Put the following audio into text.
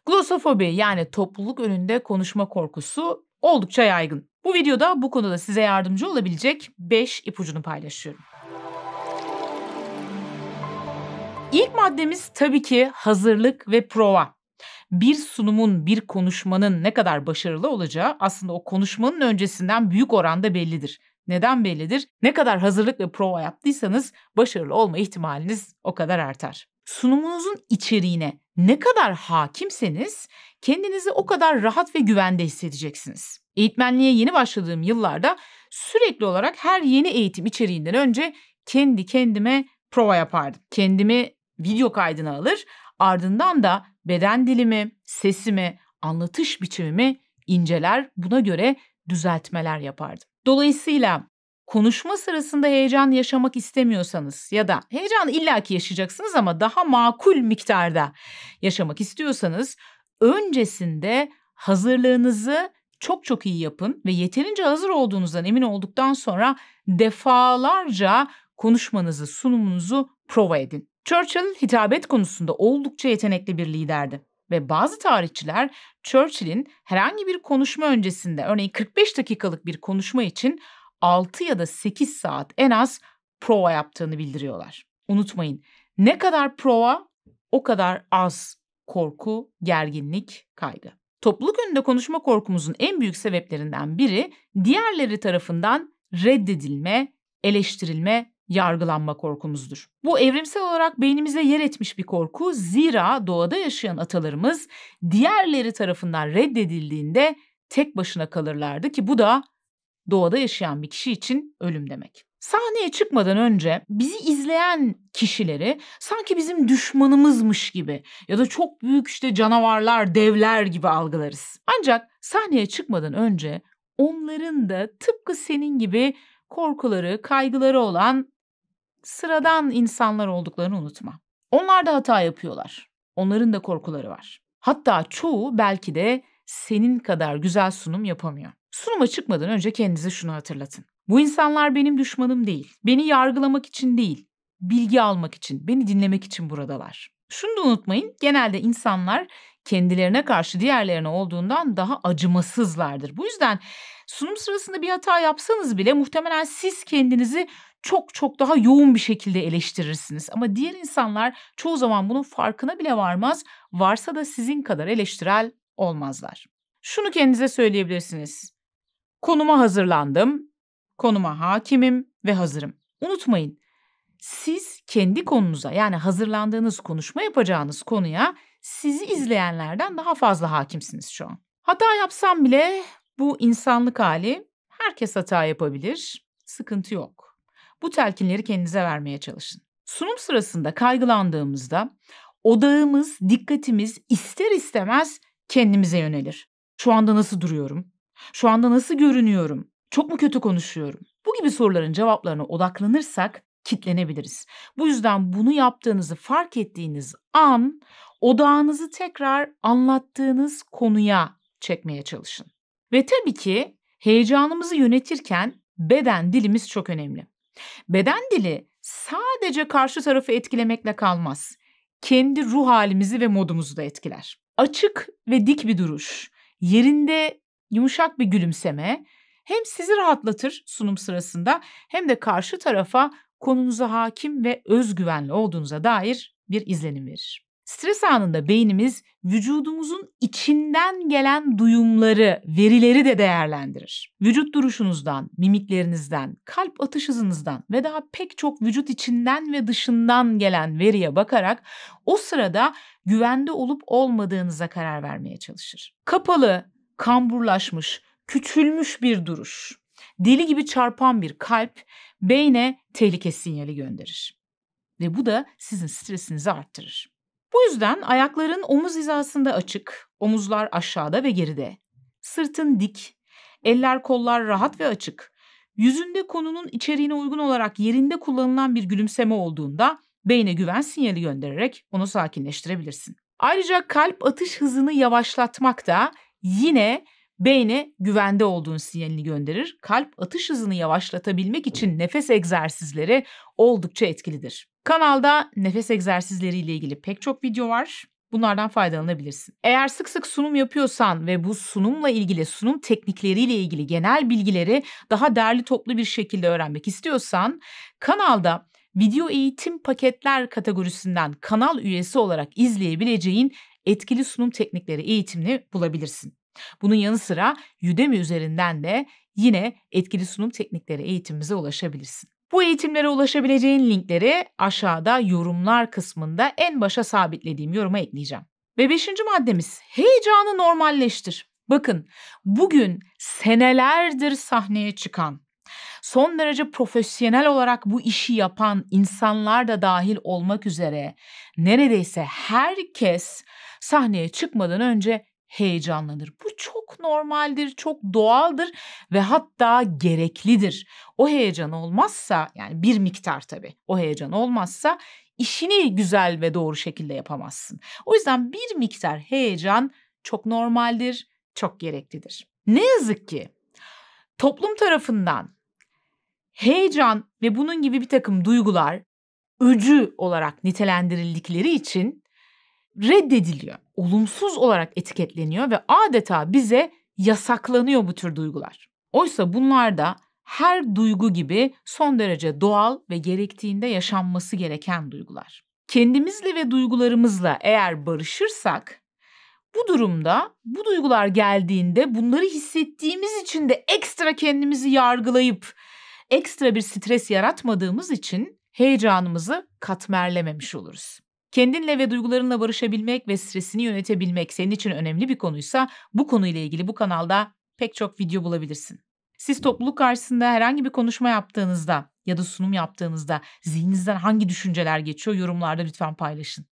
Glossofobi yani topluluk önünde konuşma korkusu oldukça yaygın. Bu videoda bu konuda size yardımcı olabilecek 5 ipucunu paylaşıyorum. İlk maddemiz tabii ki hazırlık ve prova. Bir sunumun, bir konuşmanın ne kadar başarılı olacağı aslında o konuşmanın öncesinden büyük oranda bellidir. Neden bellidir? Ne kadar hazırlık ve prova yaptıysanız başarılı olma ihtimaliniz o kadar artar. Sunumunuzun içeriğine ne kadar hakimseniz kendinizi o kadar rahat ve güvende hissedeceksiniz. Eğitmenliğe yeni başladığım yıllarda sürekli olarak her yeni eğitim içeriğinden önce kendi kendime prova yapardım. Kendimi video kaydına alır, ardından da beden dilimi, sesimi, anlatış biçimimi inceler, buna göre düzeltmeler yapardım. Dolayısıyla konuşma sırasında heyecan yaşamak istemiyorsanız ya da heyecanı illaki yaşayacaksınız ama daha makul miktarda yaşamak istiyorsanız öncesinde hazırlığınızı çok iyi yapın ve yeterince hazır olduğunuzdan emin olduktan sonra defalarca konuşmanızı, sunumunuzu prova edin. Churchill hitabet konusunda oldukça yetenekli bir liderdi ve bazı tarihçiler Churchill'in herhangi bir konuşma öncesinde, örneğin 45 dakikalık bir konuşma için 6 ya da 8 saat en az prova yaptığını bildiriyorlar. Unutmayın, ne kadar prova o kadar az korku, gerginlik, kaygı. Topluluk önünde konuşma korkumuzun en büyük sebeplerinden biri diğerleri tarafından reddedilme, eleştirilme, yargılanma korkumuzdur. Bu evrimsel olarak beynimize yer etmiş bir korku. Zira doğada yaşayan atalarımız diğerleri tarafından reddedildiğinde tek başına kalırlardı ki bu da doğada yaşayan bir kişi için ölüm demek. Sahneye çıkmadan önce bizi izleyen kişileri sanki bizim düşmanımızmış gibi ya da çok büyük canavarlar, devler gibi algılarız. Ancak sahneye çıkmadan önce onların da tıpkı senin gibi korkuları, kaygıları olan sıradan insanlar olduklarını unutma. Onlar da hata yapıyorlar. Onların da korkuları var. Hatta çoğu belki de senin kadar güzel sunum yapamıyor. Sunuma çıkmadan önce kendinize şunu hatırlatın. Bu insanlar benim düşmanım değil. Beni yargılamak için değil, bilgi almak için, beni dinlemek için buradalar. Şunu da unutmayın, genelde insanlar kendilerine karşı diğerlerine olduğundan daha acımasızlardır. Bu yüzden sunum sırasında bir hata yapsanız bile muhtemelen siz kendinizi çok daha yoğun bir şekilde eleştirirsiniz. Ama diğer insanlar çoğu zaman bunun farkına bile varmaz. Varsa da sizin kadar eleştirel olmazlar. Şunu kendinize söyleyebilirsiniz. Konuma hazırlandım, konuma hakimim ve hazırım. Unutmayın, siz kendi konunuza yani hazırlandığınız konuşma yapacağınız konuya sizi izleyenlerden daha fazla hakimsiniz şu an. Hata yapsam bile bu insanlık hali, herkes hata yapabilir, sıkıntı yok. Bu telkinleri kendinize vermeye çalışın. Sunum sırasında kaygılandığımızda odağımız, dikkatimiz ister istemez kendimize yönelir. Şu anda nasıl duruyorum? Şu anda nasıl görünüyorum? Çok mu kötü konuşuyorum? Bu gibi soruların cevaplarına odaklanırsak kitlenebiliriz. Bu yüzden bunu yaptığınızı fark ettiğiniz an odağınızı tekrar anlattığınız konuya çekmeye çalışın. Ve tabii ki heyecanımızı yönetirken beden dilimiz çok önemli. Beden dili sadece karşı tarafı etkilemekle kalmaz. Kendi ruh halimizi ve modumuzu da etkiler. Açık ve dik bir duruş, yerinde yumuşak bir gülümseme hem sizi rahatlatır sunum sırasında hem de karşı tarafa konunuza hakim ve özgüvenli olduğunuza dair bir izlenim verir. Stres anında beynimiz vücudumuzun içinden gelen duyumları, verileri de değerlendirir. Vücut duruşunuzdan, mimiklerinizden, kalp atış hızınızdan ve daha pek çok vücut içinden ve dışından gelen veriye bakarak o sırada güvende olup olmadığınıza karar vermeye çalışır. Kapalı, kamburlaşmış, küçülmüş bir duruş, deli gibi çarpan bir kalp beyne tehlike sinyali gönderir. Ve bu da sizin stresinizi arttırır. Bu yüzden ayakların omuz hizasında açık, omuzlar aşağıda ve geride. Sırtın dik, eller kollar rahat ve açık. Yüzünde konunun içeriğine uygun olarak yerinde kullanılan bir gülümseme olduğunda beyne güven sinyali göndererek onu sakinleştirebilirsin. Ayrıca kalp atış hızını yavaşlatmak da yine beyne güvende olduğun sinyalini gönderir. Kalp atış hızını yavaşlatabilmek için nefes egzersizleri oldukça etkilidir. Kanalda nefes egzersizleriyle ilgili pek çok video var. Bunlardan faydalanabilirsin. Eğer sık sık sunum yapıyorsan ve bu sunumla ilgili, sunum teknikleriyle ilgili genel bilgileri daha derli toplu bir şekilde öğrenmek istiyorsan, kanalda video eğitim paketler kategorisinden kanal üyesi olarak izleyebileceğin etkili sunum teknikleri eğitimini bulabilirsin. Bunun yanı sıra Udemy üzerinden de yine etkili sunum teknikleri eğitimimize ulaşabilirsin. Bu eğitimlere ulaşabileceğin linkleri aşağıda yorumlar kısmında en başa sabitlediğim yoruma ekleyeceğim. Ve 5. maddemiz, heyecanı normalleştir. Bakın, bugün senelerdir sahneye çıkan, son derece profesyonel olarak bu işi yapan insanlar da dahil olmak üzere neredeyse herkes sahneye çıkmadan önce heyecanlanır. Bu çok normaldir, çok doğaldır ve hatta gereklidir. O heyecan olmazsa, yani bir miktar tabii, o heyecan olmazsa işini güzel ve doğru şekilde yapamazsın. O yüzden bir miktar heyecan çok normaldir, çok gereklidir. Ne yazık ki toplum tarafından heyecan ve bunun gibi bir takım duygular öcü olarak nitelendirildikleri için reddediliyor. Olumsuz olarak etiketleniyor ve adeta bize yasaklanıyor bu tür duygular. Oysa bunlar da her duygu gibi son derece doğal ve gerektiğinde yaşanması gereken duygular. Kendimizle ve duygularımızla eğer barışırsak, bu durumda bu duygular geldiğinde bunları hissettiğimiz için de ekstra kendimizi yargılayıp ekstra bir stres yaratmadığımız için heyecanımızı katmerlememiş oluruz. Kendinle ve duygularınla barışabilmek ve stresini yönetebilmek senin için önemli bir konuysa bu konuyla ilgili bu kanalda pek çok video bulabilirsin. Siz topluluk karşısında herhangi bir konuşma yaptığınızda ya da sunum yaptığınızda zihninizden hangi düşünceler geçiyor yorumlarda lütfen paylaşın.